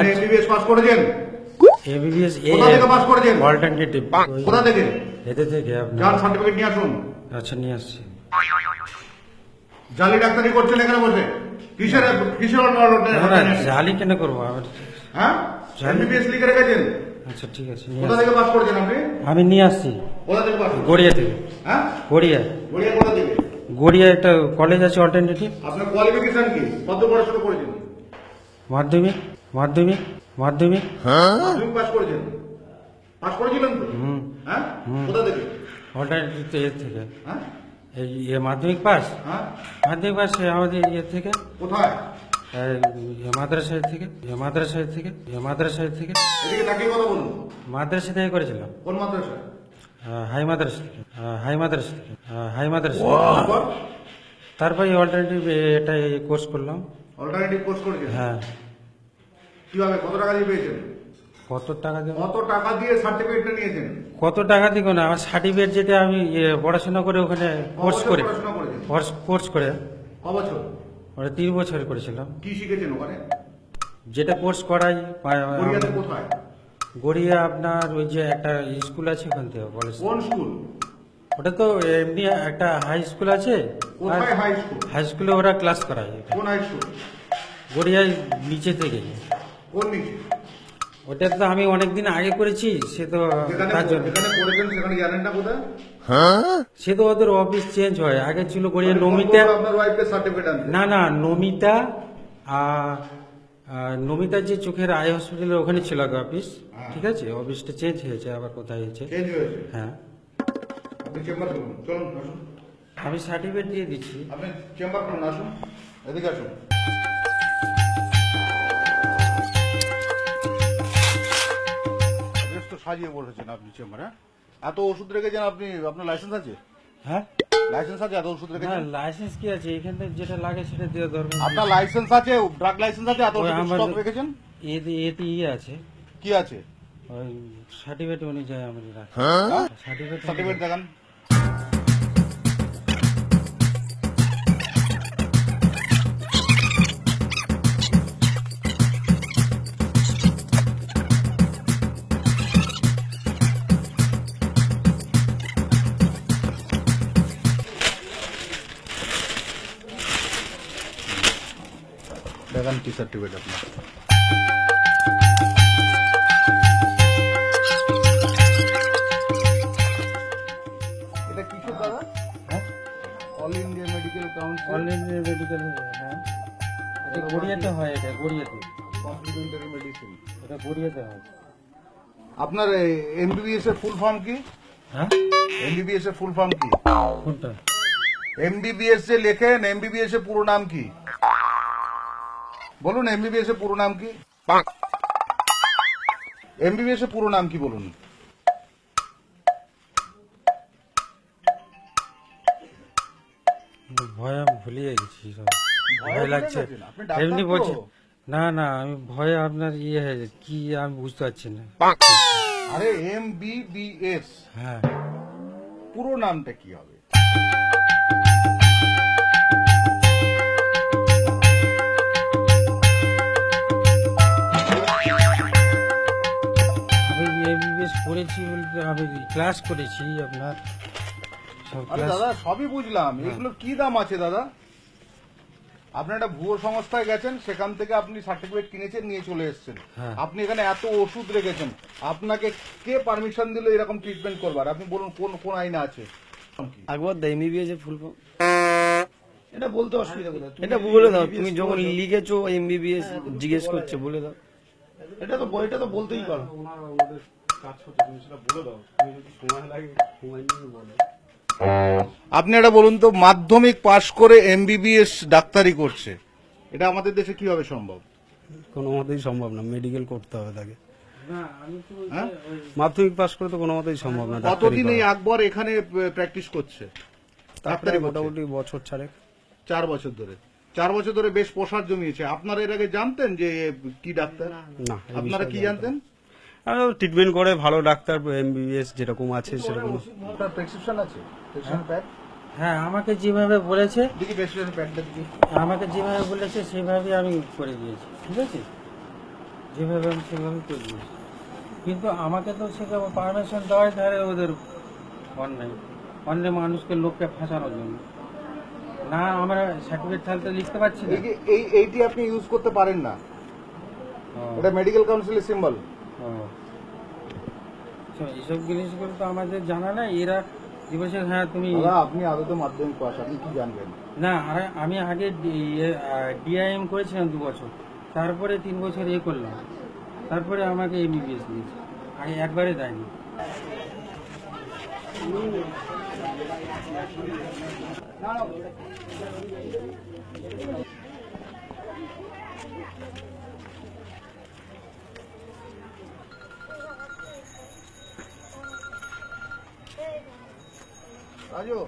MBBS pass করেছেন? এবিবিএস এ কোথা থেকে পাস করেছেন? অল্টারনেটিভ কোথা থেকে? এতে থেকে আপনার যার সার্টিফিকেট নিয়ে আসুন। আচ্ছা নিয়ে আসছি। জালি ডাক্তারি করছেন এখানে বসে? কিসের কিসের না না জালি কেন করবো আবার? হ্যাঁ, এমবিবিএস লিখে রেখেছেন। আচ্ছা ঠিক আছে নিয়ে কোথা আসছি। থেকে পাস করেছেন আপনি? আমি নিয়ে আসছি কোথা থেকে পাস? গড়িয়া থেকে। হ্যাঁ, গড়িয়া গড়িয়া কোথা থেকে? গড়িয়া একটা কলেজ আছে অল্টারনেটিভ। আপনার কোয়ালিফিকেশন কি? কত পড়াশোনা করেছেন? মাধ্যমিক মাধ্যমিক মাধ্যমিক মাধ্যমিক পাস করেছেন? পাস করেছিলেন তো? হুম হ্যাঁ, হুম। কোথা থেকে? অল্টারনেটিভ তো এর থেকে হ্যাঁ এই মাধ্যমিক পাস হ্যাঁ, মাধ্যমিক পাস আমাদের ইয়ে থেকে কোথায়? মাদ্রাসায় থেকে মাদ্রাসায় থেকে মাদ্রাসায় থেকে এদিকে তাকিয়ে কথা বলুন। মাদ্রাসা থেকে করেছিলাম। কোন মাদ্রাসা? হাই মাদ্রাসা থেকে হাই মাদ্রাসা থেকে হাই মাদ্রাসা তারপর তারপরে অল্টারনেটিভ এটা কোর্স করলাম। অল্টারনেটিভ কোর্স করেছেন? হ্যাঁ কিভাবে, কত টাকা দিয়ে পেয়েছেন? কত টাকা দেবো? কত টাকা দিয়ে সার্টিফিকেটটা নিয়েছেন? কত টাকা দিব না আমার সার্টিফিকেট যেটা আমি পড়াশোনা করে ওখানে কোর্স কবছর করে পড়াশোনা করেছেন? কোর্স করে ক বছর? ওটা 3 বছর করেছিলাম। কি শিখেছেন ওখানে? যেটা কোর্স করাই কোরিয়াতে কোথায়? গড়িয়া আপনার ওই যে একটা স্কুল আছে ওখান থেকে কলেজ। কোন স্কুল? ওটা তো এমনি একটা হাই স্কুল আছে। কোথায় হাই স্কুল? হাই স্কুলে ওরা ক্লাস করায় কোন হাই স্কুল? গড়িয়ায় নিচে থেকে। কোন নিচে? ওটা তো আমি অনেকদিন আগে করেছি সে তো যেখানে তার জন্য যেখানে করেছেন সেখানে জানেন না কোথায়? সে তো ওদের অফিস চেঞ্জ হয় আগে ছিল গড়িয়া নমিতা। আপনার ওয়াইফের সার্টিফিকেট আনতে? না না নমিতা নমিতার যে চোখের আই হসপিটালের ওখানে ছিল আগে অফিস। ঠিক আছে অফিসটা চেঞ্জ হয়েছে আবার কোথায় হয়েছে। চেঞ্জ হয়েছে? হ্যাঁ আপনি চেম্বার করুন, চলুন আসুন। আমি সার্টিফিকেট দিয়ে দিচ্ছি। আপনি চেম্বার করুন, আসুন এদিকে আসুন। বেশ তো সাজিয়ে বসেছেন আপনি চেম্বার। হ্যাঁ, এত ওষুধ রেখেছেন আপনি? আপনার লাইসেন্স আছে? হ্যাঁ লাইসেন্স আছে? এত ওষুধ না রেখেছেন? লাইসেন্স কি আছে এখানে যেটা লাগে সেটা দেওয়া দরকার। আপনার লাইসেন্স আছে? ড্রাগ লাইসেন্স আছে? এত ওই ওষুধ আমার স্টক রেখেছেন? এতে এতে আছে কি আছে? ওই সার্টিফিকেট অনুযায়ী আমি রাখি। সার্টিফিকেট সার্টিফিকেট দেখান। দেখান কি সার্টিফিকেট আপনার? এটা কিসের দাদা? হ্যাঁ অল ইন্ডিয়া মেডিকেল কাউন্সিল অনলাইনে মেডিকেল। হ্যাঁ এটা গড়িয়াতে হয় এটা গড়িয়াতে কমপ্লিমেন্টারি মেডিসিন। এটা গড়িয়াতে হয়। আপনার এমবিবিএস এর ফুল ফর্ম কি? হ্যাঁ এমবিবিএস এর ফুল ফর্ম কি? কোনটা? এমবিবিএস যে লেখেন, এমবিবিএস এর পুরো নাম কি বলুন? এমবিবিএস এর পুরো নাম কি? এমবিবিএস এর পুরো নাম কি বলুন? ভয় আমি ভুলিয়ে গেছি সব। ভয় লাগছে ভুলে গেছেন? আপনি ডাক্তার এমনি তো? বলছি। না না আমি ভয়ে আপনার ইয়ে হয়ে গেছে। কি আমি বুঝতে পারছি না। আরে এমবিবিএস হ্যাঁ পুরো নামটা কি হবে? আমি এমবিবিএস পড়েছি বলতে আমি ক্লাস করেছি আপনার সব আরে ক্লাস। দাদা সবই বুঝলাম, এগুলোর কি দাম আছে দাদা? আপনি একটা ভুয়ো সংস্থায় গেছেন, সেখান থেকে আপনি সার্টিফিকেট কিনেছেন, নিয়ে চলে এসেছেন। হ্যাঁ। আপনি এখানে এত ওষুধ রেখেছেন, আপনাকে কে পারমিশন দিল এরকম ট্রিটমেন্ট করবার? আপনি বলুন কোন কোন আইনে আছে? একবার দা এমবিবিএস এর ফুল ফর্ম এটা বলতে অসুবিধা কোথায়? এটা বলে দাও তুমি যখন লিখেছো এমবিবিএস জিজ্ঞেস করছে বলে দাও। এটা তো বলতেই পারো। আপনি এটা বলুন তো, মাধ্যমিক পাশ করে এমবিবিএস ডাক্তারি করছে, এটা আমাদের দেশে কিভাবে সম্ভব? কোনো মতেই সম্ভব না, মেডিকেল করতে হবে তাকে। না আমি তো ওই যে হ্যাঁ? ওই মাধ্যমিক পাস করে তো কোনো মতেই সম্ভব না ডাক্তারি কতদিন এই করা। আকবর এখানে প্র্যাকটিস করছে? তারপরে ডাক্তারি করছে? মোটামুটি বছর ছাড়েক। 4 বছর ধরে। 4 বছর ধরে বেশ প্রসার জমিয়েছে। আপনারা এর আগে জানতেন যে এ কি ডাক্তার? না এই আপনারা বিষয়ে কি জানতাম জানতেন? না। ট্রিটমেন্ট করে ভালো ডাক্তার এমবিবিএস যেরকম আছে সেরকম। আপনার প্রেসক্রিপশন আছে? প্রেসক্রিপশন প্যাড হ্যাঁ আমাকে যেভাবে বলেছে দেখি, প্রেসক্রিপশন প্যাডটা দেখি। আমাকে যেভাবে বলেছে সেভাবে আমি করে দিয়েছি। ঠিক আছে যেভাবে আমি সেভাবে করে দিয়েছি, কিন্তু আমাকে তো সেটা পারমিশন দেওয়াই তাহলে ওদের অন্যায় অন্যায় মানুষকে লোককে ফাঁসানোর জন্য। না আমরা সার্টিফিকেট তাহলে তো লিখতে পারছি না। এই যে এইটি আপনি ইউজ করতে পারেন না, ও, এটা মেডিকেল কাউন্সিলের সিম্বল। ও। তো এইসব জিনিসগুলো তো আমাদের জানা নাই। এরা যে বলছে হ্যাঁ তুমি দাদা আপনি আদতে মাধ্যমিক পাস, আপনি কি জানবেন? না, আমি আগে ডিআইএম করেছিলাম 2 বছর, তারপরে 3 বছর করলাম, তারপরে আমাকে এমবিবিএস দিয়েছে, আগে একবারে দেয়নি। রাজু